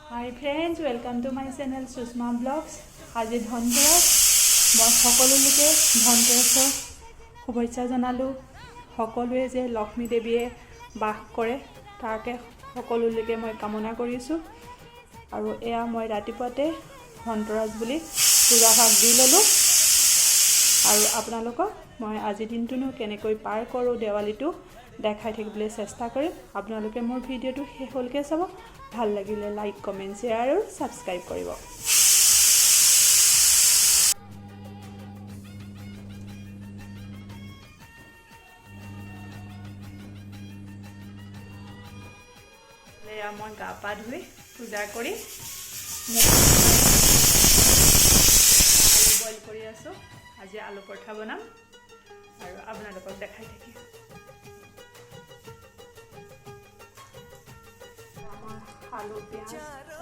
Hi friends, welcome to my channel Susma Vlogs. আজি ধনতেৰছ মই সকলোলৈকে ধনতেৰছৰ শুভেচ্ছা জনালোঁ। সকলোৱে যে লক্ষ্মী দেৱীয়ে বাস কৰে তাকে সকলোলৈকে মই কামনা কৰিছোঁ। আৰু এয়া মই ৰাতিপুৱাতে ধনতেৰছ বুলি পূজা ভাগ দি ল'লোঁ। আৰু আপোনালোকক মই আজি দিনটোনো কেনেকৈ পাৰ কৰোঁ দেৱালীটো দেখাই থাকিবলৈ চেষ্টা কৰিম। আপোনালোকে মোৰ ভিডিঅ'টো শেষলৈকে চাব। ভাল লাগিলে লাইক কমেণ্ট শ্বেয়াৰ আৰু ছাবস্ক্ৰাইব কৰিব। এয়া মই গা পা ধুই পূজা কৰি আলু বইল কৰি আছোঁ। আজি আলু পৰঠা বনাম আৰু আপোনালোকক দেখাই থাকিম। আলু পিঁয়াজ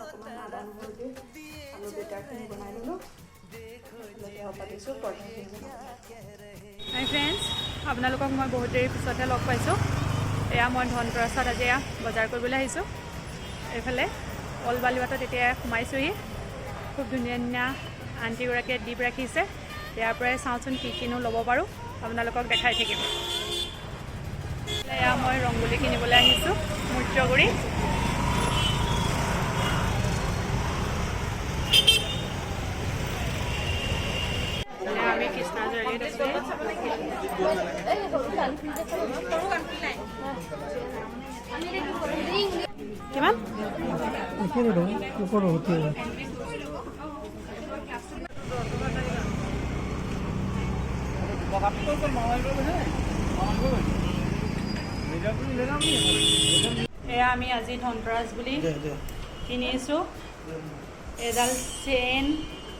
অকণমান আদা নহৰু দি আলু বেটাৰখিনি বনাই ল'লোঁ। পাতিছোঁ পৰঠাখিনি। হাই ফ্ৰেণ্ডছ, আপোনালোকক মই বহুত দেৰিৰ পিছতহে লগ পাইছোঁ। এয়া মই ধনতেৰছত আজি বজাৰ কৰিবলৈ আহিছোঁ। এইফালে অলবালিবাটত এতিয়া সোমাইছোঁহি। খুব ধুনীয়া ধুনীয়া আণ্টিগৰাকীয়ে দীপ ৰাখিছে। ইয়াৰ পৰাই চাওঁচোন কি কিনো ল'ব পাৰোঁ, আপোনালোকক দেখাই থাকিম। এয়া মই ৰংগোলী কিনিবলৈ আহিছোঁ মূৰ্যগুৰি। আমি কৃষ্ণাজুৰিত আছোঁ। কিমান এয়া আমি আজি ধনতেৰছ বুলি কিনিছোঁ। এডাল চেইন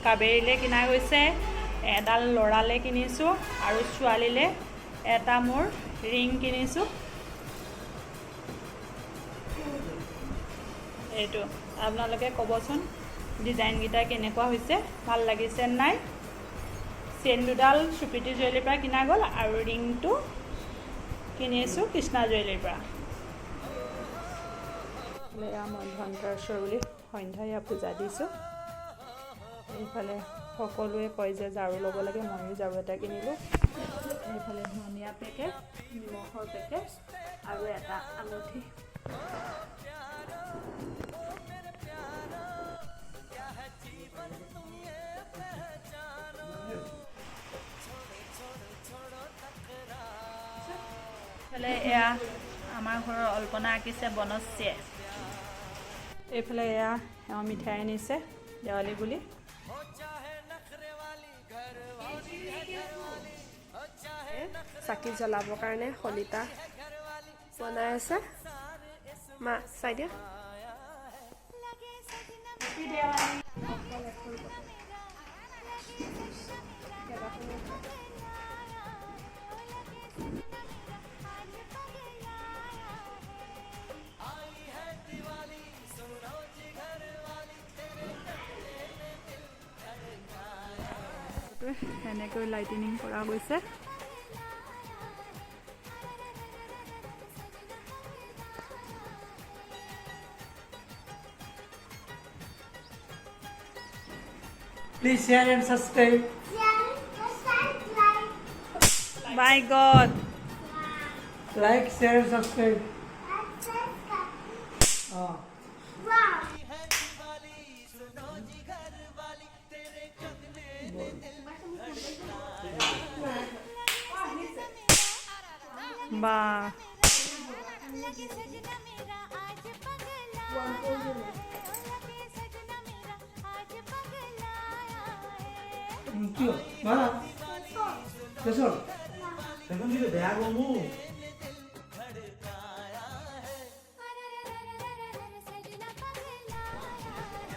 কাবেৰীলৈ কিনা গৈছে, এডাল ল'ৰালৈ কিনিছোঁ আৰু ছোৱালীলৈ এটা মোৰ ৰিং কিনিছোঁ। এইটো আপোনালোকে ক'বচোন ডিজাইনকেইটা কেনেকুৱা হৈছে, ভাল লাগিছে নাই। চেইন দুডাল সুপ্ৰীতি জুৱেলাৰীৰ পৰা কিনা গ'ল আৰু ৰিংটো কিনিছোঁ কৃষ্ণা জুৱেলাৰীৰ পৰা। এয়া মই ধনতেৰছৰ বুলি সন্ধ্যা পূজা দিছোঁ। এইফালে সকলোৱে কয় যে ঝাৰু ল'ব লাগে, ময়ো ঝাৰু এটা কিনিলোঁ। এইফালে ধনিয়া পেকেট, নিমখৰ পেকেট আৰু এটা আঙুঠি। এইফালে এয়া আমাৰ ঘৰৰ অল্পনা আঁকিছে বনশ্ৰীয়ে। এইফালে এয়া মিঠাই আনিছে দেৱালী বুলি। চাকি জ্বলাবৰ কাৰণে শলিতা বনাই আছে। মা চাই দিয়া। এনেকৈ লাইটিনিং কৰা গৈছে। Please share and subscribe. My God. Like, share and subscribe. বাহ, Thank you. Mana? Besok. Tekan juga deh aku mu.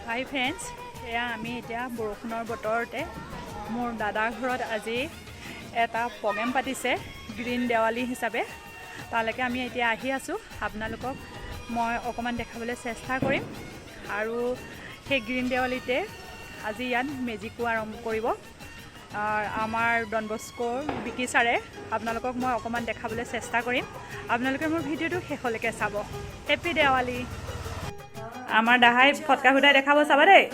High friends, এয়া আমি এতিয়া বৰষুণৰ বতৰতে মোৰ দাদাৰ ঘৰত আজি এটা প্ৰগ্ৰেম পাতিছে গ্ৰীণ দেৱালী হিচাপে। তালৈকে আমি এতিয়া আহি আছোঁ। আপোনালোকক মই অকণমান দেখাবলৈ চেষ্টা কৰিম। আৰু সেই গ্ৰীণ দেৱালীতে আজি ইয়াত মেজিকো আৰম্ভ কৰিব আমাৰ ডন বস্কোৰ বিকি ছাৰে। আপোনালোকক মই অকণমান দেখাবলৈ চেষ্টা কৰিম। আপোনালোকে মোৰ ভিডিঅ'টো শেষলৈকে চাব। হেপী দেৱালী। আমাৰ দাহাই ফটকা ফুটাই দেখাব চাবা দেই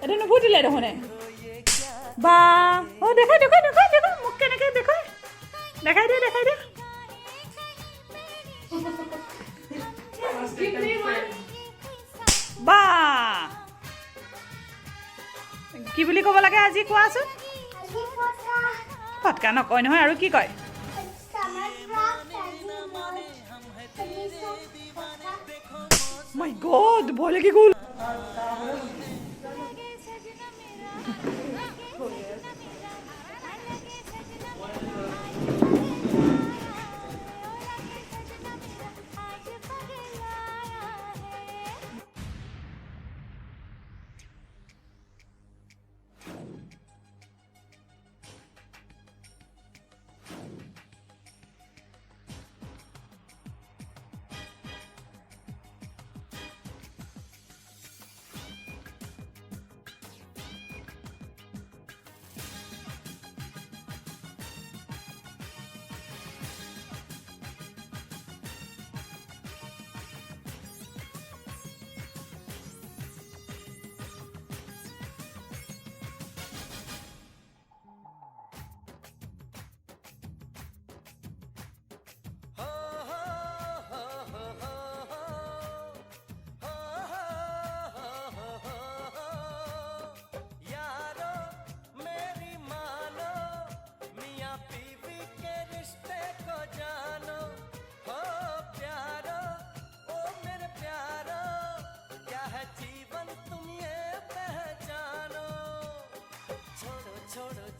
এইটো নুফুটিলে দেখোনে বা অ দেখাই মোক কেনেকৈ দেখাই দে বা কি বুলি ক'ব লাগে আজি কোৱাচোন ফটকা নকয় নহয় আৰু কি কয় মাই গড ভয় লাগি গ'ল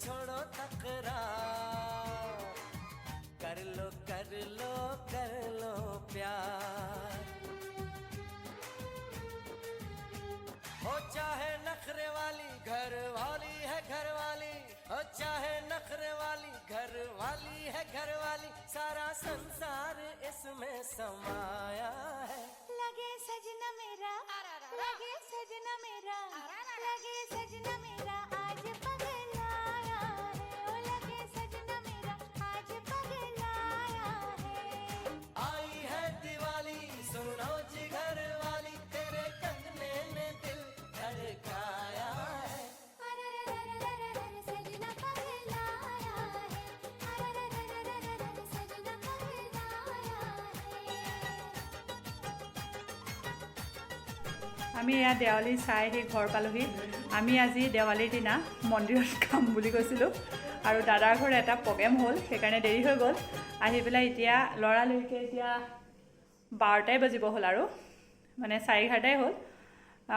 छोड़ो तकरार कर लो प्यार हो चाहे नखरे वाली घर वाली है घर वाली हो चाहे नखरे वाली घर वाली है घर वाली सारा संसार इसमें समाया है लगे सजना मेरा लगे सजना मेरा लगे सजना मेरा आज पगलाया है ओ लगे सजना मेरा आज पगलाया है आई है दिवाली सुनो जिगर वाली तेरे कंगने ने दिल धड़काया है सजना पगलाया है सजना पगलाया है আমি এয়া দেৱালী চাই আহি ঘৰ পালোহি আমি আজি দেৱালীৰ দিনা মন্দিৰত খাম বুলি কৈছিলোঁ আৰু দাদাৰ ঘৰত এটা প্ৰগ্ৰেম হ'ল সেইকাৰণে দেৰি হৈ গ'ল আহি পেলাই এতিয়া লৰালৰিকৈ এতিয়া 12টাই বাজিব হ'ল আৰু মানে 4:30টাই হ'ল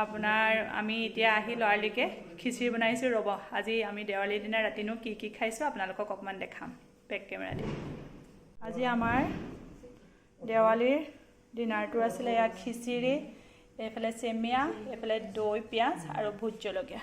আপোনাৰ আমি এতিয়া আহি লৰালৰিকৈ খিচিৰি বনাইছোঁ ৰ'ব আজি আমি দেৱালীৰ দিনা ৰাতিনো কি খাইছোঁ আপোনালোকক অকণমান দেখাম বেক কেমেৰা দি আজি আমাৰ দেৱালীৰ ডিনাৰটো আছিলে এয়া খিচিৰি এইফালে চেমিয়া এইফালে দৈ পিঁয়াজ আৰু ভোট জলকীয়া